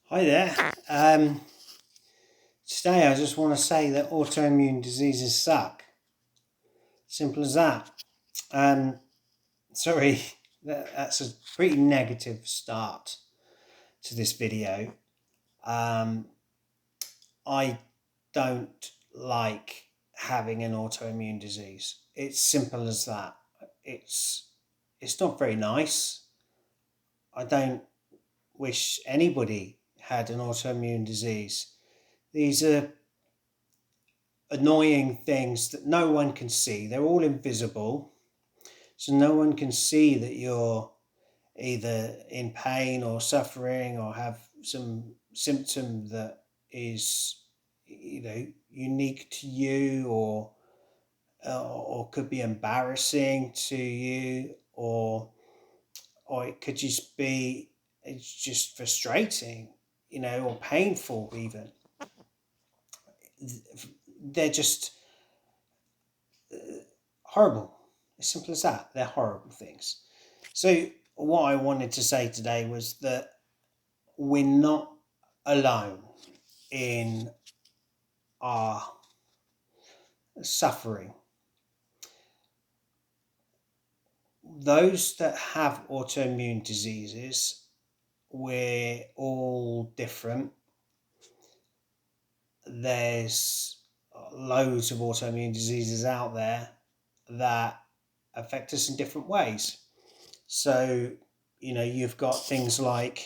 Hi there. Today I just want to say that autoimmune diseases suck. Simple as that. Um, Sorry, that's a pretty negative start to this video. Um, I don't like having an autoimmune disease. It's simple as that. It's it's not very nice. I don't wish anybody had an autoimmune disease. These are annoying things that no one can see. They're all invisible. So no one can see that you're either in pain or suffering or have some symptom that is, unique to you, or could be embarrassing to you, or it could just be, it's just frustrating, or painful even. They're just horrible. As simple as that. They're horrible things. So, what I wanted to say today was that we're not alone in our suffering. Those that have autoimmune diseases, we're all different. There's loads of autoimmune diseases out there that affect us in different ways. So, you've got things like,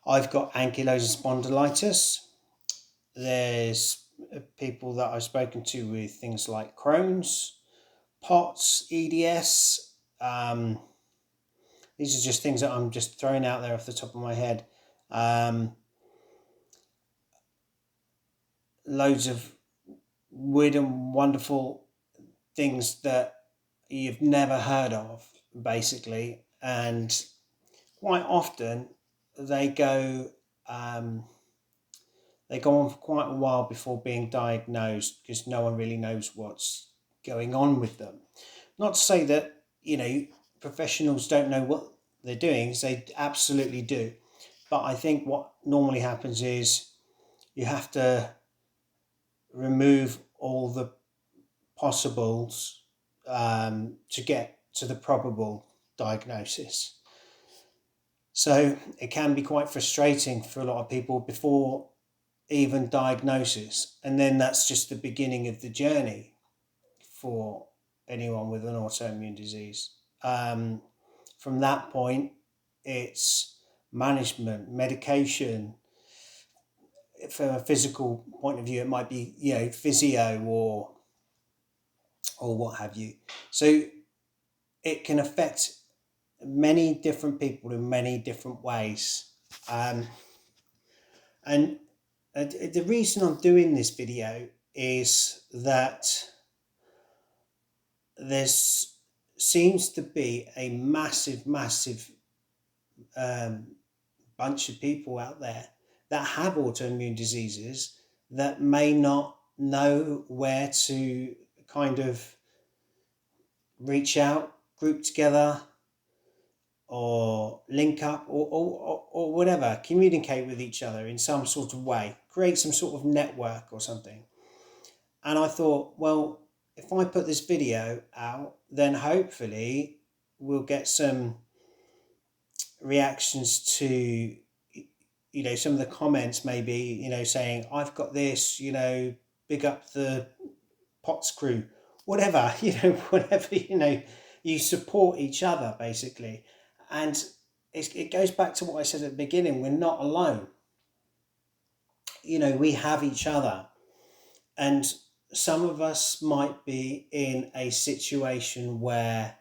I've got ankylosing spondylitis. There's people that I've spoken to with things like Crohn's, POTS, EDS. These are just things that I'm just throwing out there off the top of my head. Loads of weird and wonderful things that you've never heard of, basically. And quite often they go on for quite a while before being diagnosed, because no one really knows what's going on with them. Not to say that, professionals don't know what they're doing, because they absolutely do. But I think what normally happens is you have to remove all the possibles to get to the probable diagnosis. So it can be quite frustrating for a lot of people before even diagnosis, and then that's just the beginning of the journey for anyone with an autoimmune disease. From that point, it's management, medication. From a physical point of view, it might be physio or what have you. So it can affect many different people in many different ways. And the reason I'm doing this video is that there's seems to be a massive bunch of people out there that have autoimmune diseases that may not know where to kind of reach out, group together, or link up, or whatever, communicate with each other in some sort of way, create some sort of network or something. And I thought, well, if I put this video out, then hopefully we'll get some reactions to, some of the comments, maybe, saying, I've got this, big up the POTS crew, whatever, whatever, you support each other, basically. And it goes back to what I said at the beginning. We're not alone. We have each other. And some of us might be in a situation where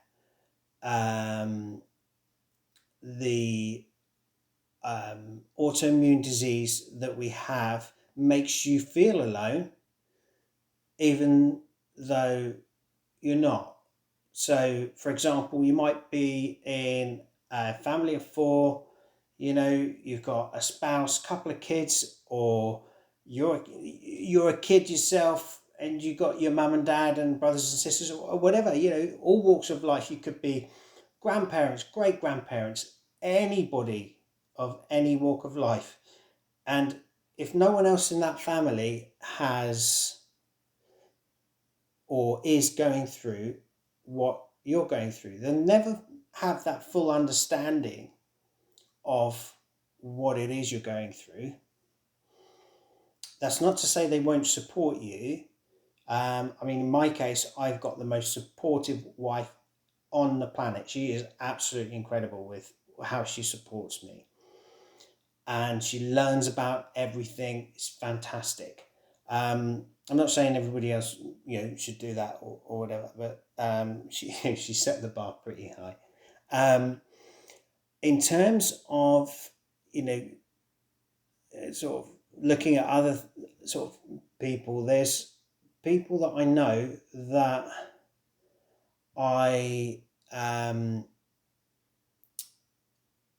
the autoimmune disease that we have makes you feel alone, even though you're not. So, for example, you might be in a family of four, you've got a spouse, couple of kids, or you're a kid yourself, and you got your mum and dad and brothers and sisters, or whatever, all walks of life. You could be grandparents, great grandparents, anybody of any walk of life. And if no one else in that family has or is going through what you're going through, they'll never have that full understanding of what it is you're going through. That's not to say they won't support you. I mean, in my case, I've got the most supportive wife on the planet. She is absolutely incredible with how she supports me, and she learns about everything. It's fantastic. I'm not saying everybody else, should do that or whatever, but she she set the bar pretty high. In terms of you know sort of looking at other sort of people, there's people that I know that I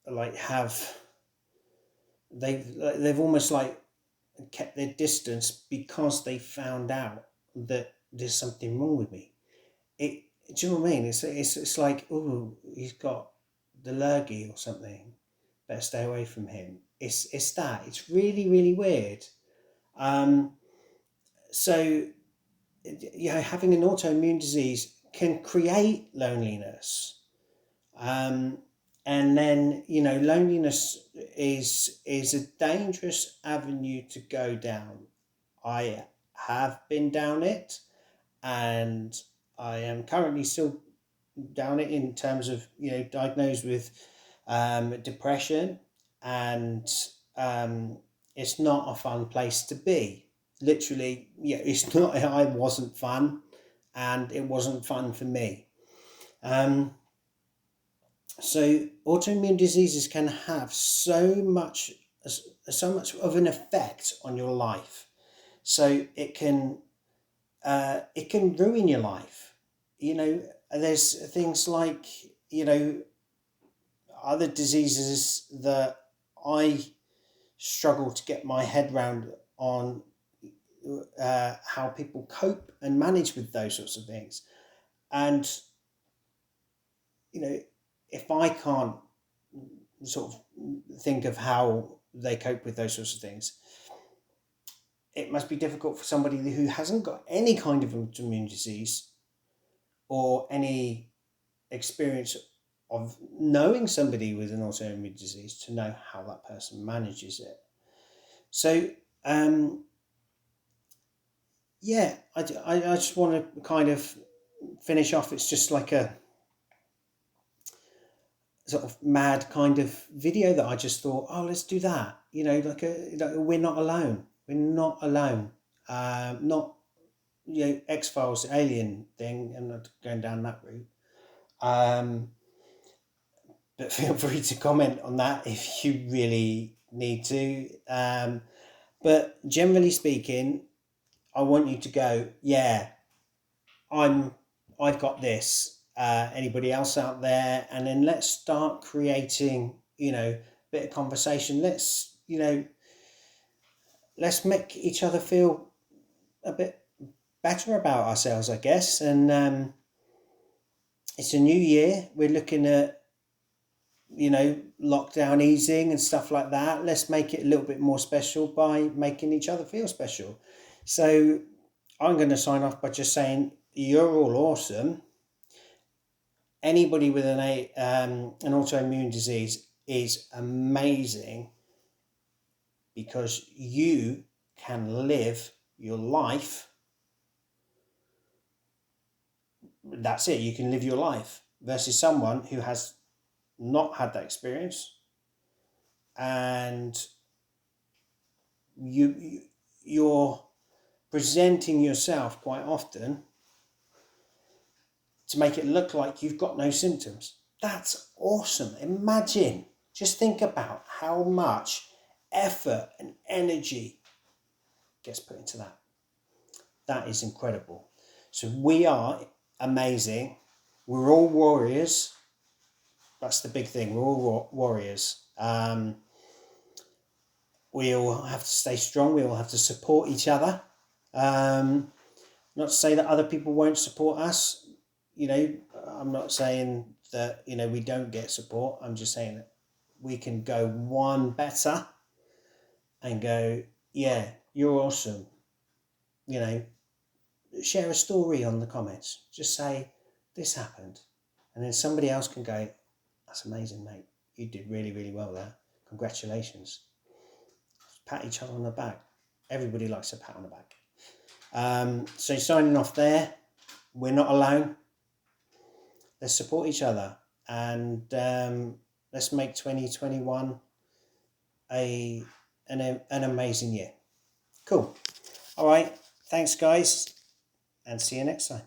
like have they've almost like kept their distance because they found out that there's something wrong with me. It Do you know what I mean? It's like, oh, he's got the lurgy or something. Better stay away from him. It's that. It's really really weird. Um, so having an autoimmune disease can create loneliness. Um, and then loneliness is a dangerous avenue to go down. I have been down it, and I am currently still down it in terms of diagnosed with depression, and it's not a fun place to be. Literally, it's not. I wasn't fun, and it wasn't fun for me. Um, so autoimmune diseases can have so much of an effect on your life. So it can ruin your life. There's things like other diseases that I struggle to get my head round on how people cope and manage with those sorts of things. And you know, if I can't sort of think of how they cope with those sorts of things, it must be difficult for somebody who hasn't got any kind of autoimmune disease or any experience of knowing somebody with an autoimmune disease to know how that person manages it. So, I just want to kind of finish off. It's just like a sort of mad kind of video that I just thought, oh, let's do that. We're not alone. We're not alone. Not X Files alien thing. I'm not going down that route. But feel free to comment on that if you really need to. But generally speaking, I want you to go, yeah, I'm I've got this. Anybody else out there? And then let's start creating, a bit of conversation. Let's make each other feel a bit better about ourselves, I guess. And it's a new year. We're looking at, lockdown easing and stuff like that. Let's make it a little bit more special by making each other feel special. So I'm going to sign off by just saying you're all awesome. Anybody with an autoimmune disease is amazing because you can live your life. That's it. You can live your life versus someone who has not had that experience, and you're presenting yourself quite often to make it look like you've got no symptoms. That's awesome. Imagine, just think about how much effort and energy gets put into that. That is incredible. So we are amazing. We're all warriors. That's the big thing. We're all warriors. We all have to stay strong. We all have to support each other. Not to say that other people won't support us. I'm not saying that, we don't get support. I'm just saying that we can go one better and go, yeah, you're awesome. You know, share a story on the comments. Just say, this happened. And then somebody else can go, that's amazing, mate. You did really, really well there. Congratulations. Pat each other on the back. Everybody likes a pat on the back. So signing off there. We're not alone. Let's support each other. And let's make 2021 an amazing year. Cool. All right. Thanks, guys. And see you next time.